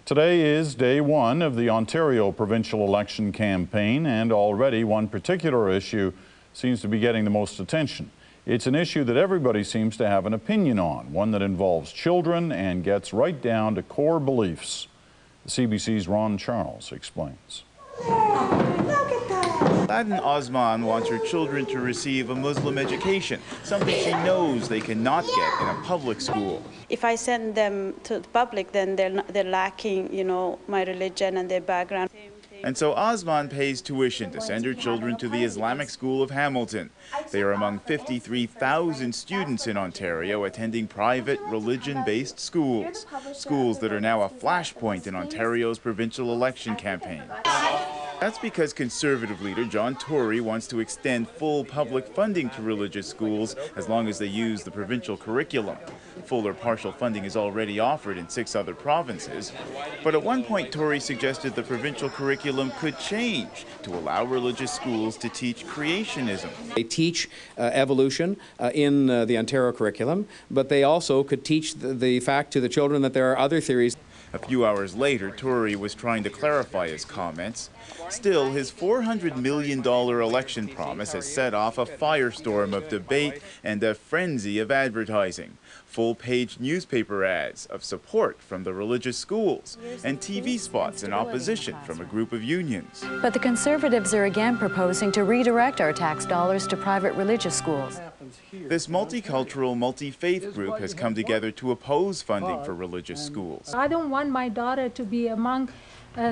Today is day one of the Ontario provincial election campaign, and already one particular issue seems to be getting the most attention. It's an issue that everybody seems to have an opinion on, one that involves children and gets right down to core beliefs. The CBC's Ron Charles explains. Laden Osman wants her children to receive a Muslim education, something she knows they cannot get in a public school. If I send them to the public, then they're lacking, my religion and their background. And so Osman pays tuition to send her children to the Islamic School of Hamilton. They are among 53,000 students in Ontario attending private, religion-based schools. Schools that are now a flashpoint in Ontario's provincial election campaign. That's because Conservative leader John Tory wants to extend full public funding to religious schools as long as they use the provincial curriculum. Full or partial funding is already offered in 6 other provinces. But at one point, Tory suggested the provincial curriculum could change to allow religious schools to teach creationism. They teach evolution in the Ontario curriculum, but they also could teach the fact to the children that there are other theories. A few hours later, Tory was trying to clarify his comments. Still, his $400 million election promise has set off a firestorm of debate and a frenzy of advertising. Full-page newspaper ads of support from the religious schools and TV spots in opposition from a group of unions. But the Conservatives are again proposing to redirect our tax dollars to private religious schools. This multicultural, multi-faith group has come together to oppose funding for religious schools. I don't want my daughter to be among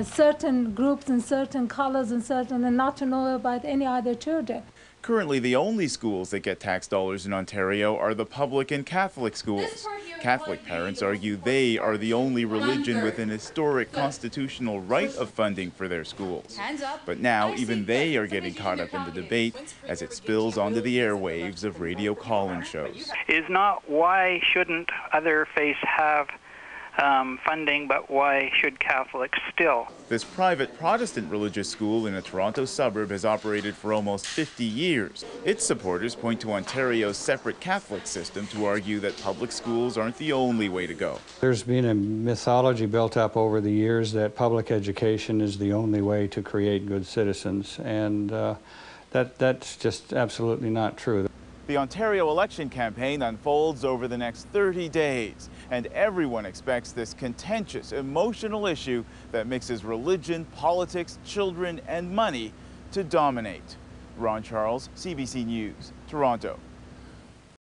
certain groups and certain colors and not to know about any other children. Currently, the only schools that get tax dollars in Ontario are the public and Catholic schools. Catholic parents argue they are the only religion with an historic constitutional right of funding for their schools. But now, even they are getting caught up in the debate as it spills onto the airwaves of radio call-in shows. Is not why shouldn't other faiths have funding, but why should Catholics still? This private Protestant religious school in a Toronto suburb has operated for almost 50 years. Its supporters point to Ontario's separate Catholic system to argue that public schools aren't the only way to go. There's been a mythology built up over the years that public education is the only way to create good citizens, and that's just absolutely not true. The Ontario election campaign unfolds over the next 30 days, and everyone expects this contentious, emotional issue that mixes religion, politics, children, and money to dominate. Ron Charles, CBC News, Toronto.